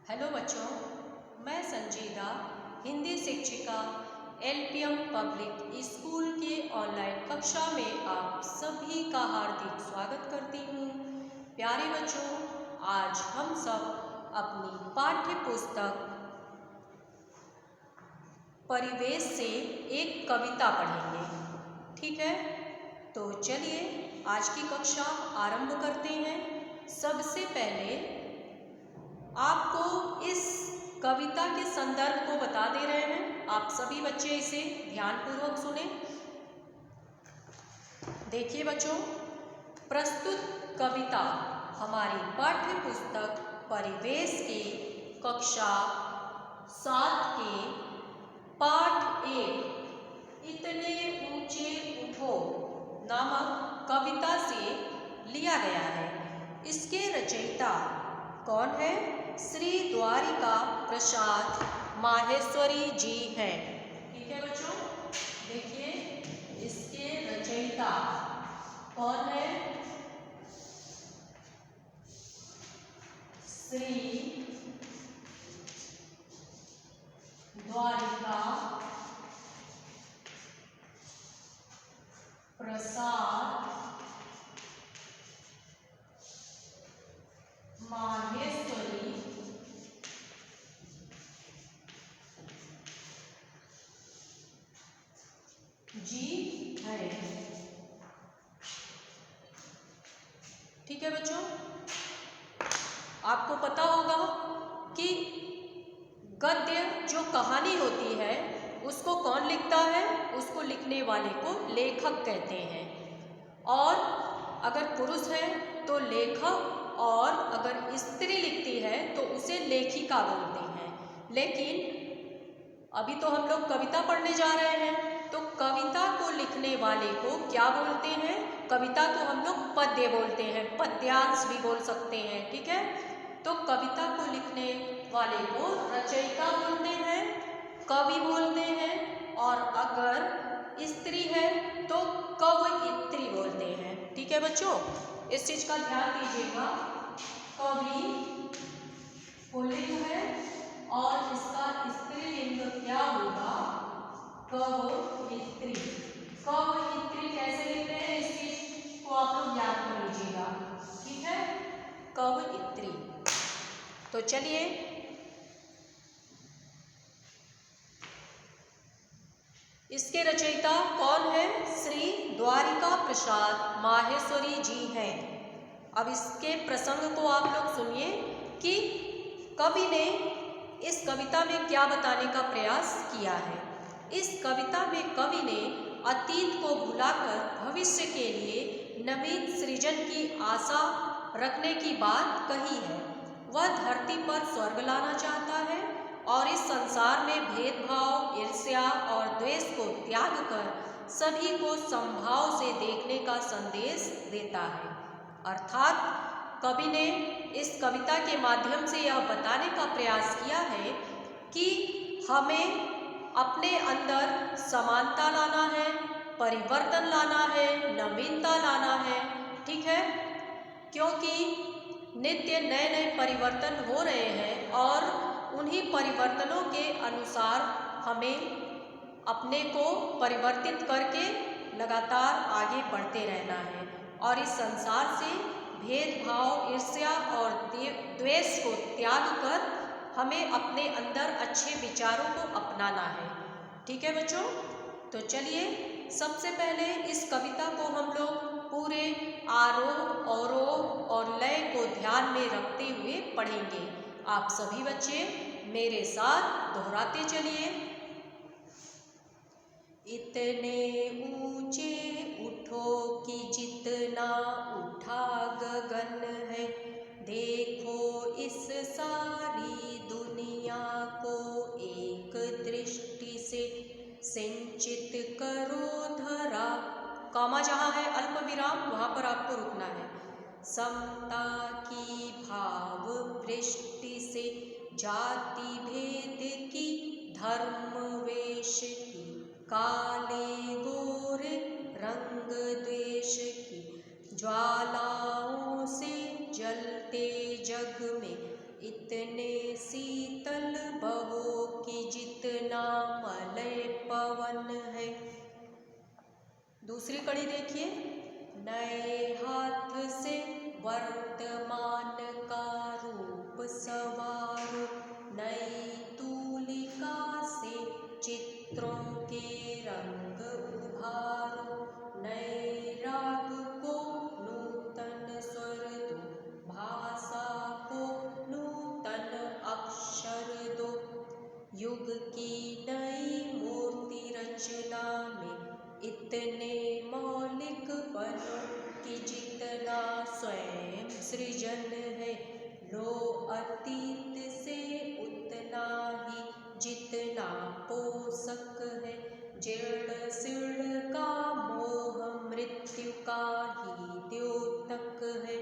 Hello बच्चों, मैं संजीदा हिंदी शिक्षिका एलपीएम पब्लिक स्कूल के ऑनलाइन कक्षा में आप सभी का हार्दिक स्वागत करती हूँ। प्यारे बच्चों, आज हम सब अपनी पाठ्य पुस्तक परिवेश से एक कविता पढ़ेंगे। ठीक है, तो चलिए आज की कक्षा आरंभ करते हैं। सबसे पहले आपको इस कविता के संदर्भ को बता दे रहे हैं। आप सभी बच्चे इसे ध्यानपूर्वक सुने। देखिए बच्चों, प्रस्तुत कविता हमारी पाठ्य पुस्तक परिवेश के कक्षा 7 के पाठ 1 इतने ऊंचे उठो नामक कविता से लिया गया है। इसके रचयिता कौन है? श्री द्वारिका प्रसाद माहेश्वरी जी हैं। ठीक है बच्चों, देखिए इसके रचयिता कौन है? श्री द्वारिका प्रसाद माहेश्वरी जी है। ठीक है बच्चों, आपको पता होगा कि गद्य जो कहानी होती है उसको कौन लिखता है? उसको लिखने वाले को लेखक कहते हैं। और अगर पुरुष है तो लेखक, और अगर स्त्री लिखती है तो उसे लेखिका बोलते हैं। लेकिन अभी तो हम लोग कविता पढ़ने जा रहे हैं, तो कविता को लिखने वाले को क्या बोलते हैं? कविता को हम लोग पद्य बोलते हैं, पद्यांश भी बोल सकते हैं। ठीक है, तो कविता को लिखने वाले को रचयिता बोलते हैं, कवि बोलते हैं, और अगर स्त्री है तो कवयित्री बोलते हैं। ठीक है बच्चों, इस चीज का ध्यान दीजिएगा। कवि पुल्लिंग है और इसका स्त्रीलिंग क्या होगा? कवयित्री। कवयित्री कैसे लिखते हैं इस चीज को आप लोग याद कर लीजिएगा। ठीक है, कवयित्री। तो चलिए इसके रचयिता कौन है? श्री द्वारिका प्रसाद माहेश्वरी जी हैं। अब इसके प्रसंग को आप लोग सुनिए कि कवि ने इस कविता में क्या बताने का प्रयास किया है। इस कविता में कवि ने अतीत को भुलाकर भविष्य के लिए नवीन सृजन की आशा रखने की बात कही है। वह धरती पर स्वर्ग लाना चाहता है और इस संसार में भेदभाव, ईर्ष्या और द्वेष को त्याग कर सभी को समभाव से देखने का संदेश देता है। अर्थात कवि ने इस कविता के माध्यम से यह बताने का प्रयास किया है कि हमें अपने अंदर समानता लाना है, परिवर्तन लाना है, नवीनता लाना है। ठीक है, क्योंकि नित्य नए नए परिवर्तन हो रहे हैं और उन्हीं परिवर्तनों के अनुसार हमें अपने को परिवर्तित करके लगातार आगे बढ़ते रहना है और इस संसार से भेदभाव, ईर्ष्या और द्वेष को त्याग कर हमें अपने अंदर अच्छे विचारों को अपनाना है। ठीक है बच्चों, तो चलिए सबसे पहले इस कविता को हम लोग पूरे आरोह, अवरोह और लय को ध्यान में रखते हुए पढ़ेंगे। आप सभी बच्चे मेरे साथ दोहराते चलिए। इतने ऊंचे उठो कि जितना उठा गगन है, देखो इस सारी दुनिया को एक दृष्टि से सिंचित करो धरा। कॉमा जहाँ है अल्प विराम वहाँ पर आपको रुकना है। समता की भाव वृष्टि से, जाति भेद की, धर्म वेश की, काले गोरे रंग द्वेष की, ज्वालाओं से जलते जग में इतने शीतल बहो कि जितना मलय पवन है। दूसरी कड़ी देखिए, नए हाथ से वर्तमान का रूप सवारो, नई तूलिका से चित्रों के रंग उभारो, नए राग को नूतन स्वर दो, भाषा को नूतन अक्षर दो, युग की नई मूर्ति रचना में इतने मौलिक बनो कि जितना स्वयं सृजन है, लो अतीत से उतना ही जितना पोषक है, जीर्ण शीर्ण का मोह मृत्यु का ही द्योतक है,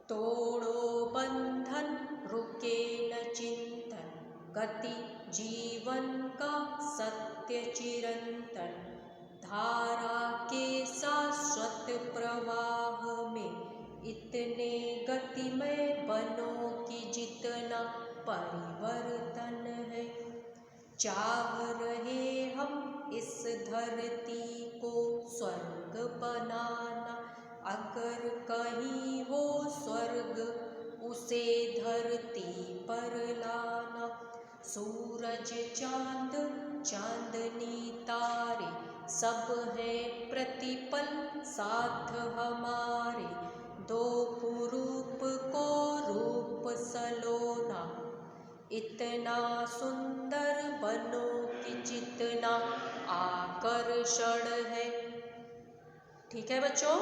तोड़ो बंधन रुके न चिंतन, गति जीवन का सत्य चिरंतन, धारा के शाश्वत प्रवाह में इतने गतिमय बनो कि जितना परिवर्तन है, चाह रहे हम इस धरती को स्वर्ग बनाना, अगर कहीं हो स्वर्ग उसे धरती पर लाना, सूरज चांद चांदनी तारे सब है प्रतिपल साथ हमारे, दो कुरूप को रूप सलोना, इतना सुंदर बनो कि जितना आकर्षण है। ठीक है बच्चों,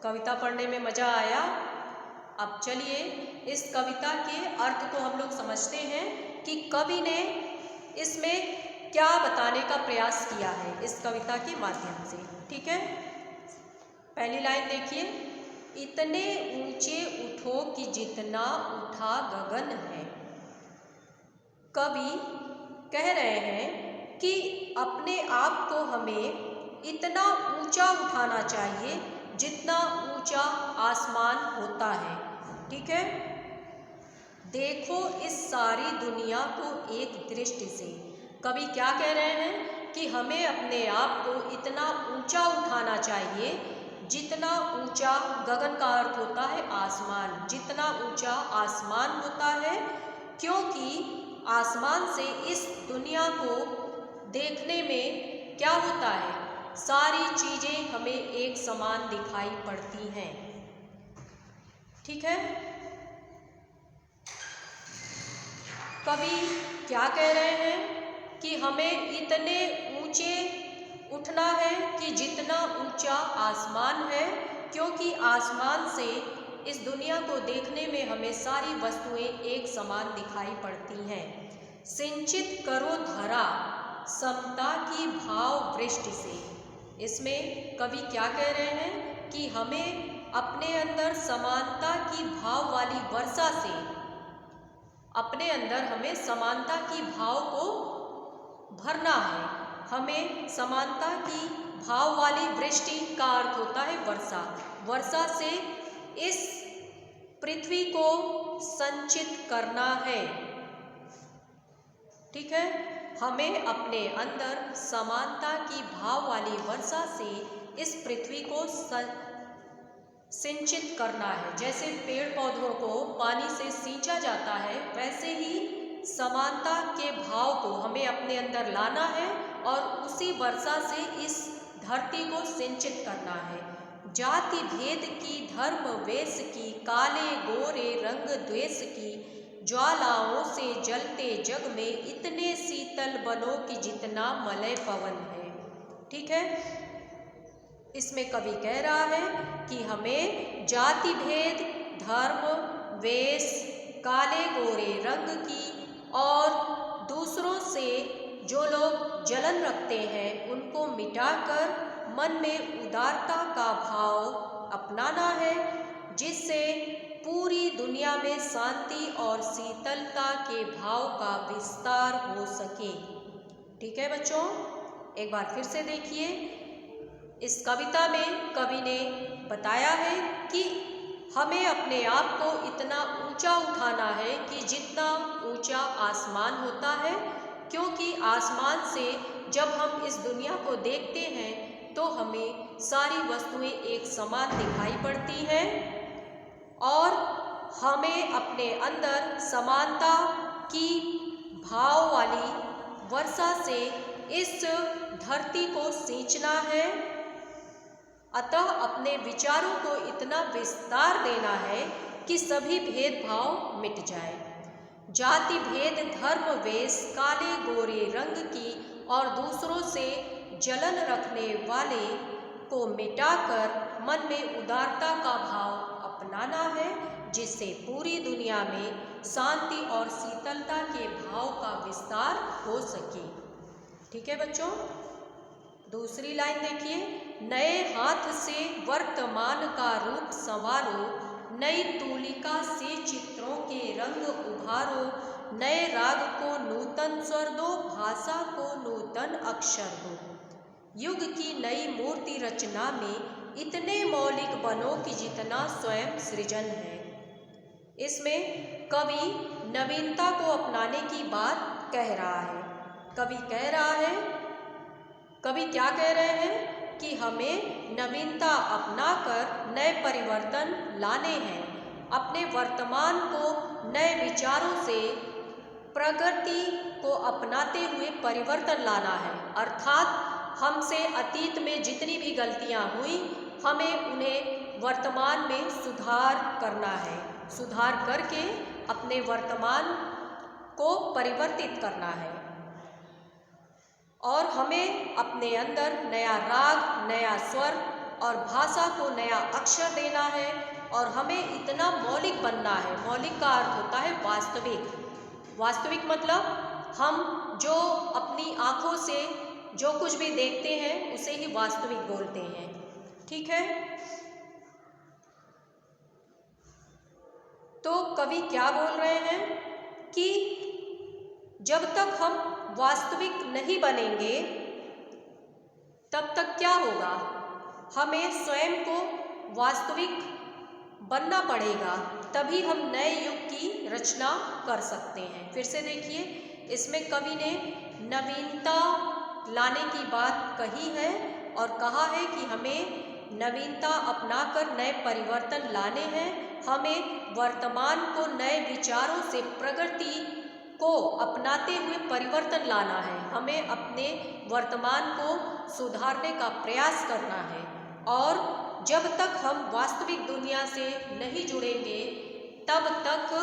कविता पढ़ने में मज़ा आया। अब चलिए इस कविता के अर्थ को हम लोग समझते हैं कि कवि ने इसमें क्या बताने का प्रयास किया है इस कविता के माध्यम से। ठीक है, पहली लाइन देखिए, इतने ऊंचे उठो कि जितना उठा गगन है। कवि कह रहे हैं कि अपने आप को हमें इतना ऊंचा उठाना चाहिए जितना ऊंचा आसमान होता है। ठीक है, देखो इस सारी दुनिया को एक दृष्टि से। कवि क्या कह रहे हैं कि हमें अपने आप को इतना ऊंचा उठाना चाहिए जितना ऊंचा, गगन का अर्थ होता है आसमान, जितना ऊंचा आसमान होता है, क्योंकि आसमान से इस दुनिया को देखने में क्या होता है, सारी चीज़ें हमें एक समान दिखाई पड़ती हैं। ठीक है, कवि क्या कह रहे हैं कि हमें इतने ऊंचे उठना है कि जितना ऊंचा आसमान है, क्योंकि आसमान से इस दुनिया को देखने में हमें सारी वस्तुएं एक समान दिखाई पड़ती हैं। सिंचित करो धरा समता की भाव वृष्टि से। इसमें कवि क्या कह रहे हैं कि हमें अपने अंदर समानता की भाव वाली वर्षा से, अपने अंदर हमें समानता की भाव को भरना है। हमें समानता की भाव वाली वृष्टि का अर्थ होता है वर्षा, वर्षा से इस पृथ्वी को संचित करना है। ठीक है, हमें अपने अंदर समानता की भाव वाली वर्षा से इस पृथ्वी को सिंचित करना है। जैसे पेड़ पौधों को पानी से सींचा जाता है, वैसे ही समानता के भाव को हमें अपने अंदर लाना है और उसी वर्षा से इस धरती को सिंचित करना है। जाति भेद की, धर्म वेश की, काले गोरे रंग द्वेष की, ज्वालाओं से जलते जग में इतने शीतल बनो कि जितना मलय पवन है। ठीक है, इसमें कवि कह रहा है कि हमें जाति भेद, धर्म वेश, काले गोरे रंग की और दूसरों से जो लोग जलन रखते हैं उनको मिटाकर मन में उदारता का भाव अपनाना है, जिससे पूरी दुनिया में शांति और शीतलता के भाव का विस्तार हो सके। ठीक है बच्चों, एक बार फिर से देखिए, इस कविता में कवि ने बताया है कि हमें अपने आप को इतना ऊंचा उठाना है कि जितना ऊंचा आसमान होता है, क्योंकि आसमान से जब हम इस दुनिया को देखते हैं तो हमें सारी वस्तुएं एक समान दिखाई पड़ती हैं और हमें अपने अंदर समानता की भाव वाली वर्षा से इस धरती को सींचना है। अतः अपने विचारों को इतना विस्तार देना है कि सभी भेदभाव मिट जाए। जाति भेद, धर्म, वेश, काले गोरे रंग की और दूसरों से जलन रखने वाले को मिटाकर मन में उदारता का भाव अपनाना है, जिससे पूरी दुनिया में शांति और शीतलता के भाव का विस्तार हो सके। ठीक है बच्चों, दूसरी लाइन देखिए। नए हाथ से वर्तमान का रूप संवारो, नई तूलिका से चित्रों के रंग उभारो, नए राग को नूतन स्वर दो, भाषा को नूतन अक्षर दो। युग की नई मूर्ति रचना में इतने मौलिक बनो कि जितना स्वयं सृजन है। इसमें कवि नवीनता को अपनाने की बात कह रहा है। कवि कह रहा है, कवि क्या कह रहे हैं कि हमें नवीनता अपनाकर नए परिवर्तन लाने हैं। अपने वर्तमान को नए विचारों से प्रगति को अपनाते हुए परिवर्तन लाना है। अर्थात हमसे अतीत में जितनी भी गलतियां हुई, हमें उन्हें वर्तमान में सुधार करना है। सुधार करके अपने वर्तमान को परिवर्तित करना है और हमें अपने अंदर नया राग, नया स्वर और भाषा को नया अक्षर देना है और हमें इतना मौलिक बनना है। मौलिक का अर्थ होता है वास्तविक। वास्तविक मतलब हम जो अपनी आँखों से जो कुछ भी देखते हैं उसे ही वास्तविक बोलते हैं। ठीक है, तो कवि क्या बोल रहे हैं कि जब तक हम वास्तविक नहीं बनेंगे तब तक क्या होगा, हमें स्वयं को वास्तविक बनना पड़ेगा, तभी हम नए युग की रचना कर सकते हैं। फिर से देखिए, इसमें कवि ने नवीनता लाने की बात कही है और कहा है कि हमें नवीनता अपनाकर नए परिवर्तन लाने हैं। हमें वर्तमान को नए विचारों से प्रगति को अपनाते हुए परिवर्तन लाना है। हमें अपने वर्तमान को सुधारने का प्रयास करना है और जब तक हम वास्तविक दुनिया से नहीं जुड़ेंगे तब तक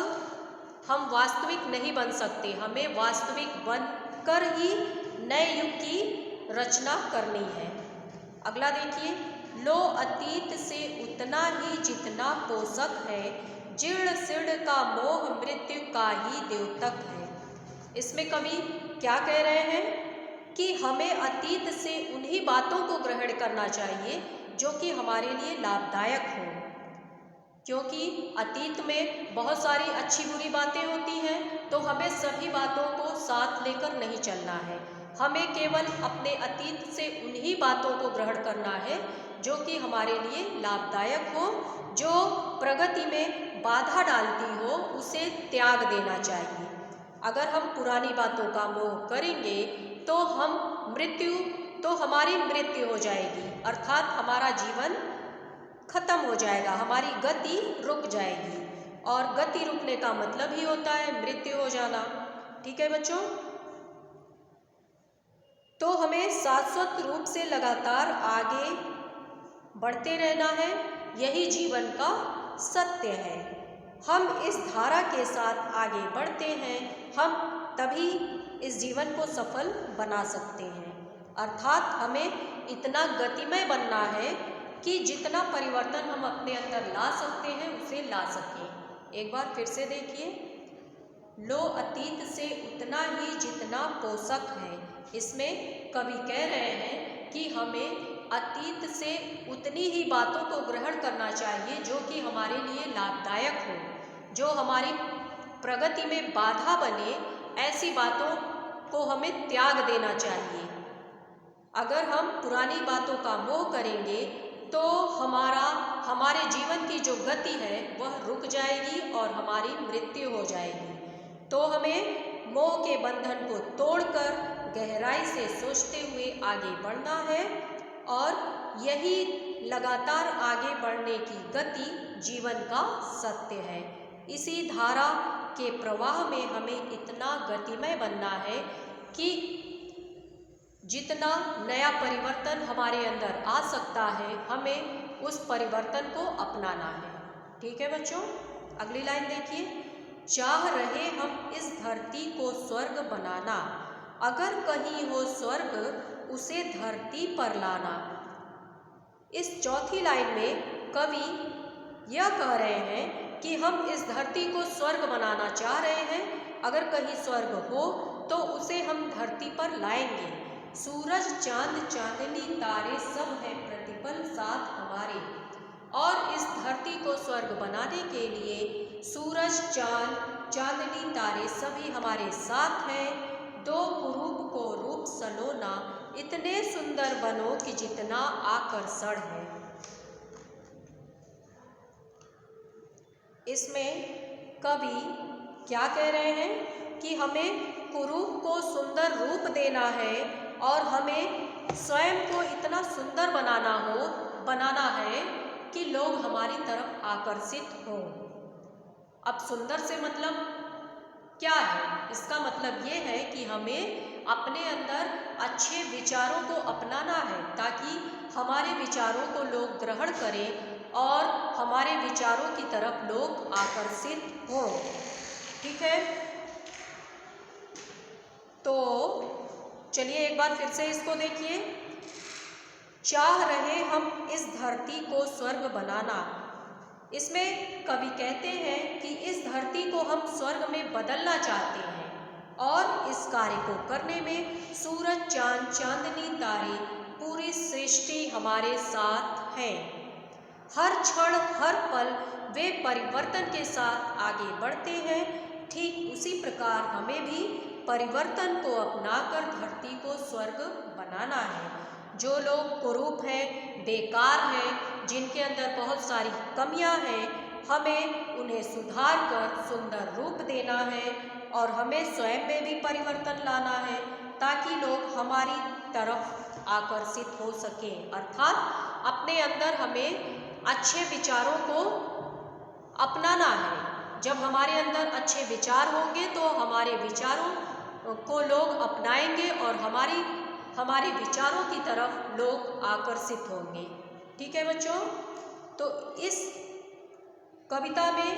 हम वास्तविक नहीं बन सकते। हमें वास्तविक बनकर ही नए युग की रचना करनी है। अगला देखिए, लो अतीत से उतना ही जितना पोषक है, जीर्ण शीर्ण का मोह मृत्यु का ही द्योतक है। इसमें कवि क्या कह रहे हैं कि हमें अतीत से उन्हीं बातों को ग्रहण करना चाहिए जो कि हमारे लिए लाभदायक हो, क्योंकि अतीत में बहुत सारी अच्छी बुरी बातें होती हैं, तो हमें सभी बातों को साथ लेकर नहीं चलना है। हमें केवल अपने अतीत से उन्हीं बातों को ग्रहण करना है जो कि हमारे लिए लाभदायक हो, जो प्रगति में बाधा डालती हो उसे त्याग देना चाहिए। अगर हम पुरानी बातों का मोह करेंगे तो हमारी मृत्यु हो जाएगी, अर्थात हमारा जीवन खत्म हो जाएगा, हमारी गति रुक जाएगी और गति रुकने का मतलब ही होता है मृत्यु हो जाना। ठीक है बच्चों, तो हमें शाश्वत रूप से लगातार आगे बढ़ते रहना है, यही जीवन का सत्य है। हम इस धारा के साथ आगे बढ़ते हैं, हम तभी इस जीवन को सफल बना सकते हैं। अर्थात हमें इतना गतिमय बनना है कि जितना परिवर्तन हम अपने अंदर ला सकते हैं उसे ला सकें। एक बार फिर से देखिए, लो अतीत से उतना ही जितना पोषक है। इसमें कवि कह रहे हैं कि हमें अतीत से उतनी ही बातों को ग्रहण करना चाहिए जो कि हमारे लिए लाभदायक हो, जो हमारी प्रगति में बाधा बने, ऐसी बातों को हमें त्याग देना चाहिए। अगर हम पुरानी बातों का मोह करेंगे तो हमारा हमारे जीवन की जो गति है वह रुक जाएगी और हमारी मृत्यु हो जाएगी। तो हमें मोह के बंधन को तोड़कर गहराई से सोचते हुए आगे बढ़ना है और यही लगातार आगे बढ़ने की गति जीवन का सत्य है। इसी धारा के प्रवाह में हमें इतना गतिमय बनना है कि जितना नया परिवर्तन हमारे अंदर आ सकता है हमें उस परिवर्तन को अपनाना है। ठीक है बच्चों, अगली लाइन देखिए। चाह रहे हम इस धरती को स्वर्ग बनाना, अगर कहीं हो स्वर्ग उसे धरती पर लाना। इस चौथी लाइन में कवि यह कह रहे हैं कि हम इस धरती को स्वर्ग बनाना चाह रहे हैं, अगर कहीं स्वर्ग हो तो उसे हम धरती पर लाएंगे। सूरज चांद चांदनी तारे सब हैं प्रतिपल साथ हमारे। और इस धरती को स्वर्ग बनाने के लिए सूरज चांद चांदनी तारे सभी हमारे साथ हैं। दो कुरूप को रूप सलोना, इतने सुंदर बनो कि जितना आकर्षण है। इसमें कवि क्या कह रहे हैं कि हमें कुरूप को सुंदर रूप देना है और हमें स्वयं को इतना सुंदर बनाना है कि लोग हमारी तरफ आकर्षित हों। अब सुंदर से मतलब क्या है? इसका मतलब ये है कि हमें अपने अंदर अच्छे विचारों को अपनाना है ताकि हमारे विचारों को लोग ग्रहण करें और हमारे विचारों की तरफ लोग आकर्षित हों। ठीक है, तो चलिए एक बार फिर से इसको देखिए। चाह रहे हम इस धरती को स्वर्ग बनाना। इसमें कवि कहते हैं कि इस धरती को हम स्वर्ग में बदलना चाहते हैं और इस कार्य को करने में सूरज चांद चांदनी तारे पूरी सृष्टि हमारे साथ हैं। हर क्षण हर पल वे परिवर्तन के साथ आगे बढ़ते हैं। ठीक उसी प्रकार हमें भी परिवर्तन को अपनाकर धरती को स्वर्ग बनाना है। जो लोग कुरूप हैं, बेकार हैं, जिनके अंदर बहुत सारी कमियां हैं, हमें उन्हें सुधार कर सुंदर रूप देना है और हमें स्वयं में भी परिवर्तन लाना है ताकि लोग हमारी तरफ आकर्षित हो सकें। अर्थात अपने अंदर हमें अच्छे विचारों को अपनाना है। जब हमारे अंदर अच्छे विचार होंगे तो हमारे विचारों को लोग अपनाएंगे और हमारे विचारों की तरफ लोग आकर्षित होंगे। ठीक है बच्चों, तो इस कविता में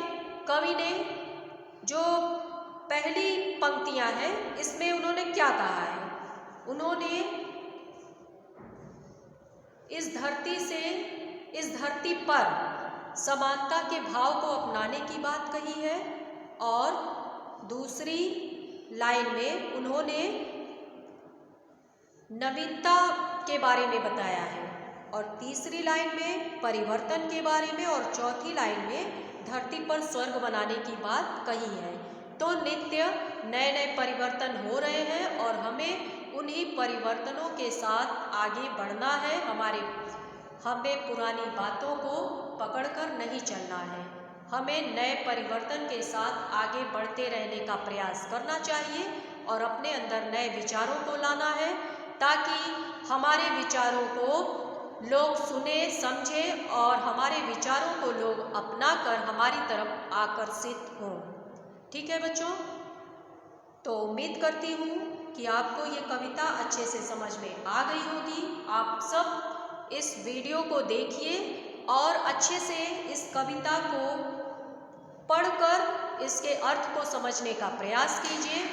कवि ने जो पहली पंक्तियां हैं इसमें उन्होंने क्या कहा है? उन्होंने इस धरती पर समानता के भाव को अपनाने की बात कही है और दूसरी लाइन में उन्होंने नवीनता के बारे में बताया है और तीसरी लाइन में परिवर्तन के बारे में और चौथी लाइन में धरती पर स्वर्ग बनाने की बात कही है। तो नित्य नए नए परिवर्तन हो रहे हैं और हमें उन्हीं परिवर्तनों के साथ आगे बढ़ना है। हमें पुरानी बातों को पकड़कर नहीं चलना है। हमें नए परिवर्तन के साथ आगे बढ़ते रहने का प्रयास करना चाहिए और अपने अंदर नए विचारों को लाना है ताकि हमारे विचारों को लोग सुने समझे और हमारे विचारों को लोग अपनाकर हमारी तरफ आकर्षित हों। ठीक है बच्चों, तो उम्मीद करती हूँ कि आपको ये कविता अच्छे से समझ में आ गई होगी। आप सब इस वीडियो को देखिए और अच्छे से इस कविता को पढ़कर इसके अर्थ को समझने का प्रयास कीजिए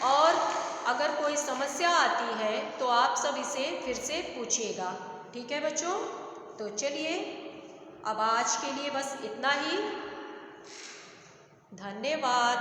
और अगर कोई समस्या आती है तो आप सब इसे फिर से पूछिएगा। ठीक है बच्चों, तो चलिए अब आज के लिए बस इतना ही। धन्यवाद।